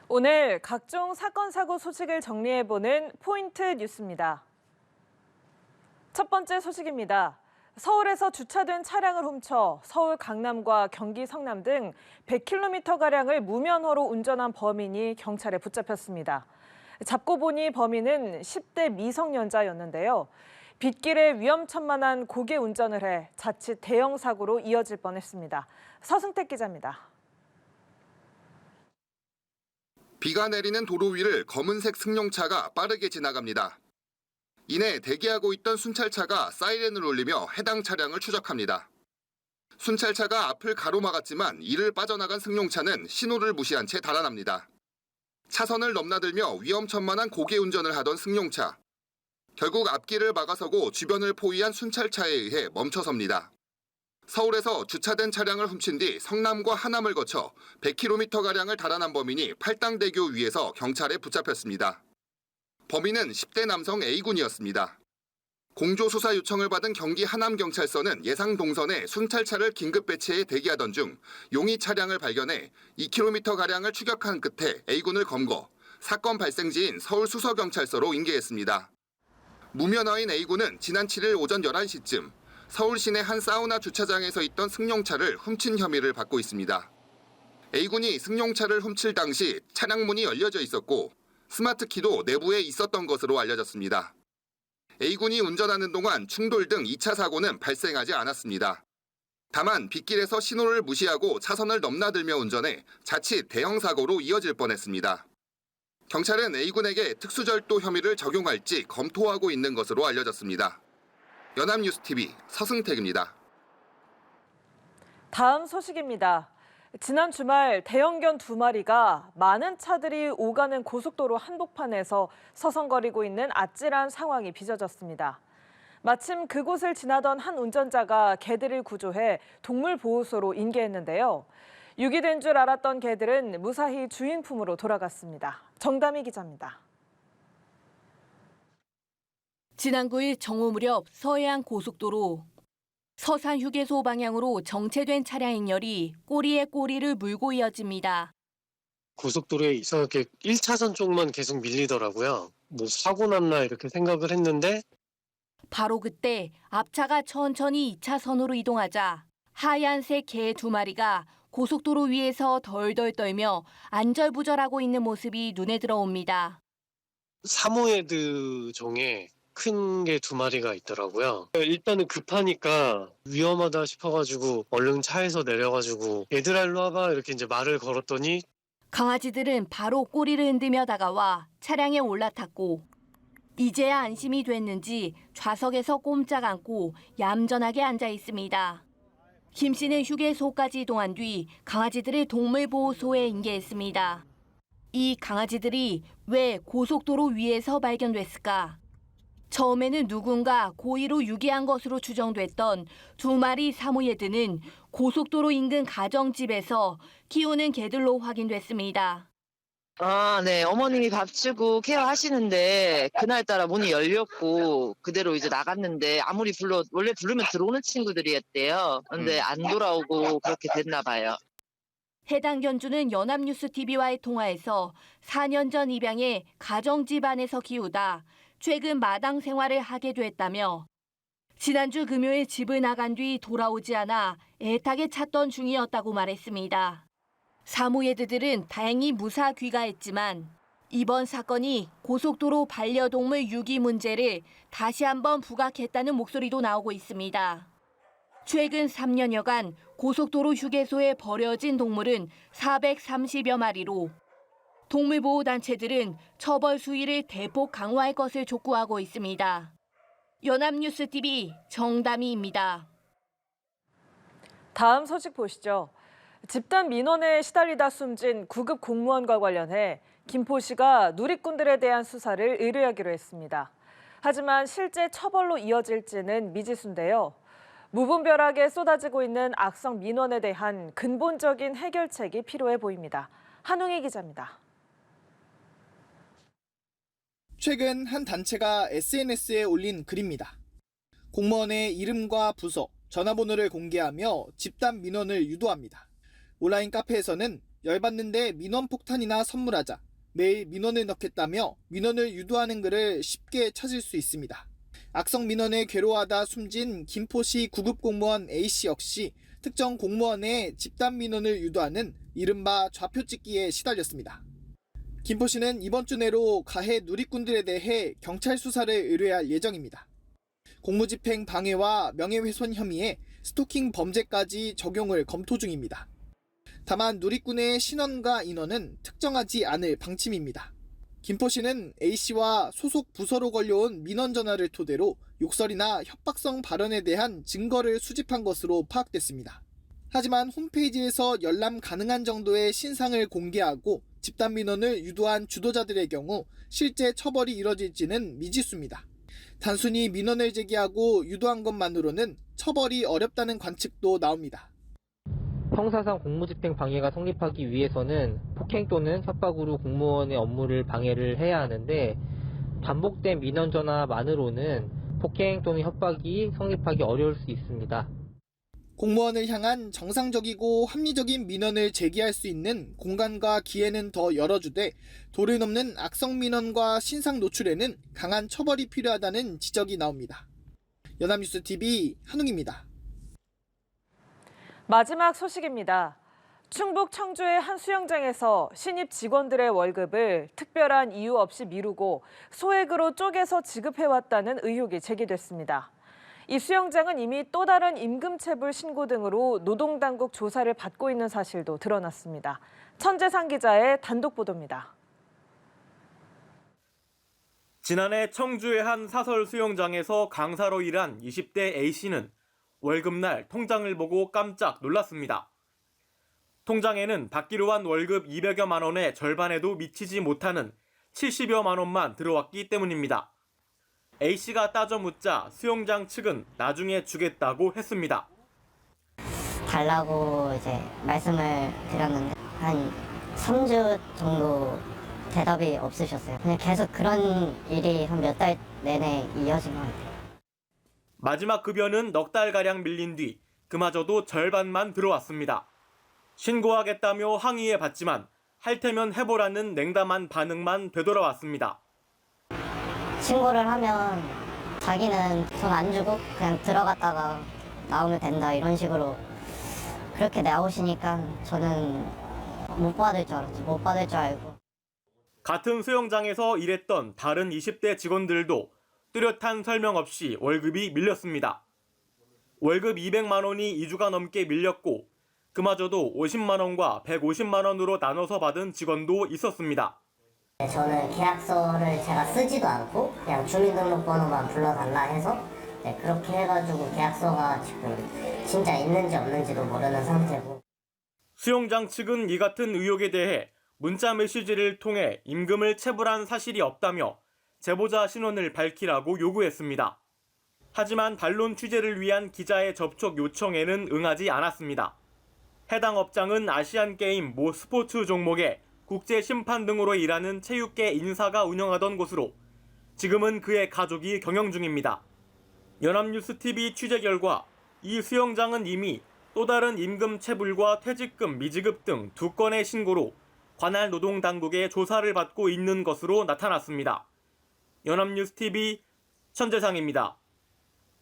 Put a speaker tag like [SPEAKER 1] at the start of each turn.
[SPEAKER 1] 오늘 각종 사건, 사고 소식을 정리해보는 포인트 뉴스입니다. 첫 번째 소식입니다. 서울에서 주차된 차량을 훔쳐 서울 강남과 경기 성남 등 100km가량을 무면허로 운전한 범인이 경찰에 붙잡혔습니다. 잡고 보니 범인은 10대 미성년자였는데요. 빗길에 위험천만한 고개 운전을 해 자칫 대형 사고로 이어질 뻔했습니다. 서승택 기자입니다.
[SPEAKER 2] 비가 내리는 도로 위를 검은색 승용차가 빠르게 지나갑니다. 이내 대기하고 있던 순찰차가 사이렌을 울리며 해당 차량을 추적합니다. 순찰차가 앞을 가로막았지만 이를 빠져나간 승용차는 신호를 무시한 채 달아납니다. 차선을 넘나들며 위험천만한 고개 운전을 하던 승용차. 결국 앞길을 막아서고 주변을 포위한 순찰차에 의해 멈춰섭니다. 서울에서 주차된 차량을 훔친 뒤 성남과 하남을 거쳐 100km가량을 달아난 범인이 팔당대교 위에서 경찰에 붙잡혔습니다. 범인은 10대 남성 A군이었습니다. 공조수사 요청을 받은 경기 하남경찰서는 예상 동선에 순찰차를 긴급 배치해 대기하던 중 용의 차량을 발견해 2km가량을 추격한 끝에 A군을 검거, 사건 발생지인 서울 수서경찰서로 인계했습니다. 무면허인 A군은 지난 7일 오전 11시쯤 서울 시내 한 사우나 주차장에서 있던 승용차를 훔친 혐의를 받고 있습니다. A군이 승용차를 훔칠 당시 차량 문이 열려져 있었고 스마트키도 내부에 있었던 것으로 알려졌습니다. A군이 운전하는 동안 충돌 등 2차 사고는 발생하지 않았습니다. 다만 빗길에서 신호를 무시하고 차선을 넘나들며 운전해 자칫 대형 사고로 이어질 뻔했습니다. 경찰은 A군에게 특수절도 혐의를 적용할지 검토하고 있는 것으로 알려졌습니다. 연합뉴스TV 서승택입니다.
[SPEAKER 1] 다음 소식입니다. 지난 주말 대형견 2마리가 많은 차들이 오가는 고속도로 한복판에서 서성거리고 있는 아찔한 상황이 빚어졌습니다. 마침 그곳을 지나던 한 운전자가 개들을 구조해 동물보호소로 인계했는데요. 유기된 줄 알았던 개들은 무사히 주인 품으로 돌아갔습니다. 정다미 기자입니다.
[SPEAKER 3] 지난 9일 정오 무렵 서해안 고속도로 서산 휴게소 방향으로 정체된 차량인 열이 꼬리에 꼬리를 물고 이어집니다.
[SPEAKER 4] 고속도로에 이상하게 1차선 쪽만 계속 밀리더라고요. 뭐 사고 났나 이렇게 생각을 했는데
[SPEAKER 3] 바로 그때 앞차가 천천히 2차선으로 이동하자 하얀색 개 2마리가 고속도로 위에서 덜덜 떨며 안절부절하고 있는 모습이 눈에 들어옵니다.
[SPEAKER 4] 사모예드 종에 큰 게 2마리가 있더라고요. 일단은 급하니까 위험하다 싶어가지고 얼른 차에서 내려가지고 얘들아 일로 와봐 이렇게 이제 말을 걸었더니
[SPEAKER 3] 강아지들은 바로 꼬리를 흔들며 다가와 차량에 올라탔고 이제야 안심이 됐는지 좌석에서 꼼짝 않고 얌전하게 앉아 있습니다. 김 씨는 휴게소까지 이동한 뒤 강아지들을 동물보호소에 인계했습니다. 이 강아지들이 왜 고속도로 위에서 발견됐을까? 처음에는 누군가 고의로 유기한 것으로 추정됐던 2마리 사모예드는 고속도로 인근 가정집에서 키우는 개들로 확인됐습니다.
[SPEAKER 5] 네. 어머님이 밥 주고 케어하시는데 그날따라 문이 열렸고 그대로 이제 나갔는데 아무리 원래 부르면 들어오는 친구들이었대요. 근데 안 돌아오고 그렇게 됐나 봐요.
[SPEAKER 3] 해당 견주는 연합뉴스TV와의 통화에서 4년 전 입양해 가정집 안에서 키우다 최근 마당 생활을 하게 됐다며 지난주 금요일 집을 나간 뒤 돌아오지 않아 애타게 찾던 중이었다고 말했습니다. 사모예드들은 다행히 무사 귀가했지만 이번 사건이 고속도로 반려동물 유기 문제를 다시 한번 부각했다는 목소리도 나오고 있습니다. 최근 3년여간 고속도로 휴게소에 버려진 동물은 430여 마리로 동물보호단체들은 처벌 수위를 대폭 강화할 것을 촉구하고 있습니다. 연합뉴스TV 정다미입니다.
[SPEAKER 1] 다음 소식 보시죠. 집단 민원에 시달리다 숨진 구급 공무원과 관련해 김포시가 누리꾼들에 대한 수사를 의뢰하기로 했습니다. 하지만 실제 처벌로 이어질지는 미지수인데요. 무분별하게 쏟아지고 있는 악성 민원에 대한 근본적인 해결책이 필요해 보입니다. 한웅희 기자입니다.
[SPEAKER 6] 최근 한 단체가 SNS에 올린 글입니다. 공무원의 이름과 부서, 전화번호를 공개하며 집단 민원을 유도합니다. 온라인 카페에서는 열받는데 민원 폭탄이나 선물하자, 매일 민원을 넣겠다며 민원을 유도하는 글을 쉽게 찾을 수 있습니다. 악성 민원에 괴로워하다 숨진 김포시 구급 공무원 A씨 역시 특정 공무원의 집단 민원을 유도하는 이른바 좌표 찍기에 시달렸습니다. 김포시는 이번 주 내로 가해 누리꾼들에 대해 경찰 수사를 의뢰할 예정입니다. 공무집행 방해와 명예훼손 혐의에 스토킹 범죄까지 적용을 검토 중입니다. 다만 누리꾼의 신원과 인원은 특정하지 않을 방침입니다. 김포시는 A씨와 소속 부서로 걸려온 민원 전화를 토대로 욕설이나 협박성 발언에 대한 증거를 수집한 것으로 파악됐습니다. 하지만 홈페이지에서 열람 가능한 정도의 신상을 공개하고 집단 민원을 유도한 주도자들의 경우 실제 처벌이 이뤄질지는 미지수입니다. 단순히 민원을 제기하고 유도한 것만으로는 처벌이 어렵다는 관측도 나옵니다.
[SPEAKER 7] 형사상 공무집행 방해가 성립하기 위해서는 폭행 또는 협박으로 공무원의 업무를 방해를 해야 하는데 반복된 민원 전화만으로는 폭행 또는 협박이 성립하기 어려울 수 있습니다.
[SPEAKER 6] 공무원을 향한 정상적이고 합리적인 민원을 제기할 수 있는 공간과 기회는 더 열어주되 도를 넘는 악성 민원과 신상 노출에는 강한 처벌이 필요하다는 지적이 나옵니다. 연합뉴스TV 한웅입니다.
[SPEAKER 1] 마지막 소식입니다. 충북 청주의 한 수영장에서 신입 직원들의 월급을 특별한 이유 없이 미루고 소액으로 쪼개서 지급해왔다는 의혹이 제기됐습니다. 이 수영장은 이미 또 다른 임금체불 신고 등으로 노동당국 조사를 받고 있는 사실도 드러났습니다. 천재상 기자의 단독 보도입니다.
[SPEAKER 8] 지난해 청주의 한 사설 수영장에서 강사로 일한 20대 A씨는 월급날 통장을 보고 깜짝 놀랐습니다. 통장에는 받기로 한 월급 200여만 원의 절반에도 미치지 못하는 70여만 원만 들어왔기 때문입니다. A씨가 따져 묻자 수영장 측은 나중에 주겠다고 했습니다.
[SPEAKER 9] 달라고 이제 말씀을 드렸는데 한 3주 정도 대답이 없으셨어요. 그냥 계속 그런 일이 한 몇 달 내내 이어진 것 같아요.
[SPEAKER 8] 마지막 급여는 넉 달가량 밀린 뒤 그마저도 절반만 들어왔습니다. 신고하겠다며 항의해 봤지만 할 테면 해보라는 냉담한 반응만 되돌아왔습니다.
[SPEAKER 9] 신고를 하면 자기는 돈 안 주고 그냥 들어갔다가 나오면 된다 이런 식으로 그렇게 나오시니까 저는 못 받을 줄 알았죠. 못 받을 줄 알고.
[SPEAKER 8] 같은 수영장에서 일했던 다른 20대 직원들도 뚜렷한 설명 없이 월급이 밀렸습니다. 월급 200만 원이 2주가 넘게 밀렸고 그마저도 50만 원과 150만 원으로 나눠서 받은 직원도 있었습니다.
[SPEAKER 9] 저는 계약서를 제가 쓰지도 않고 그냥 주민등록번호만 불러달라 해서 그렇게 해가지고 계약서가 지금 진짜 있는지 없는지도 모르는 상태고.
[SPEAKER 8] 수영장 측은 이 같은 의혹에 대해 문자 메시지를 통해 임금을 체불한 사실이 없다며 제보자 신원을 밝히라고 요구했습니다. 하지만 반론 취재를 위한 기자의 접촉 요청에는 응하지 않았습니다. 해당 업장은 아시안게임 모 스포츠 종목의 국제심판 등으로 일하는 체육계 인사가 운영하던 곳으로 지금은 그의 가족이 경영 중입니다. 연합뉴스TV 취재 결과 이 수영장은 이미 또 다른 임금 체불과 퇴직금 미지급 등 2건의 신고로 관할 노동당국의 조사를 받고 있는 것으로 나타났습니다. 연합뉴스TV 천재상입니다.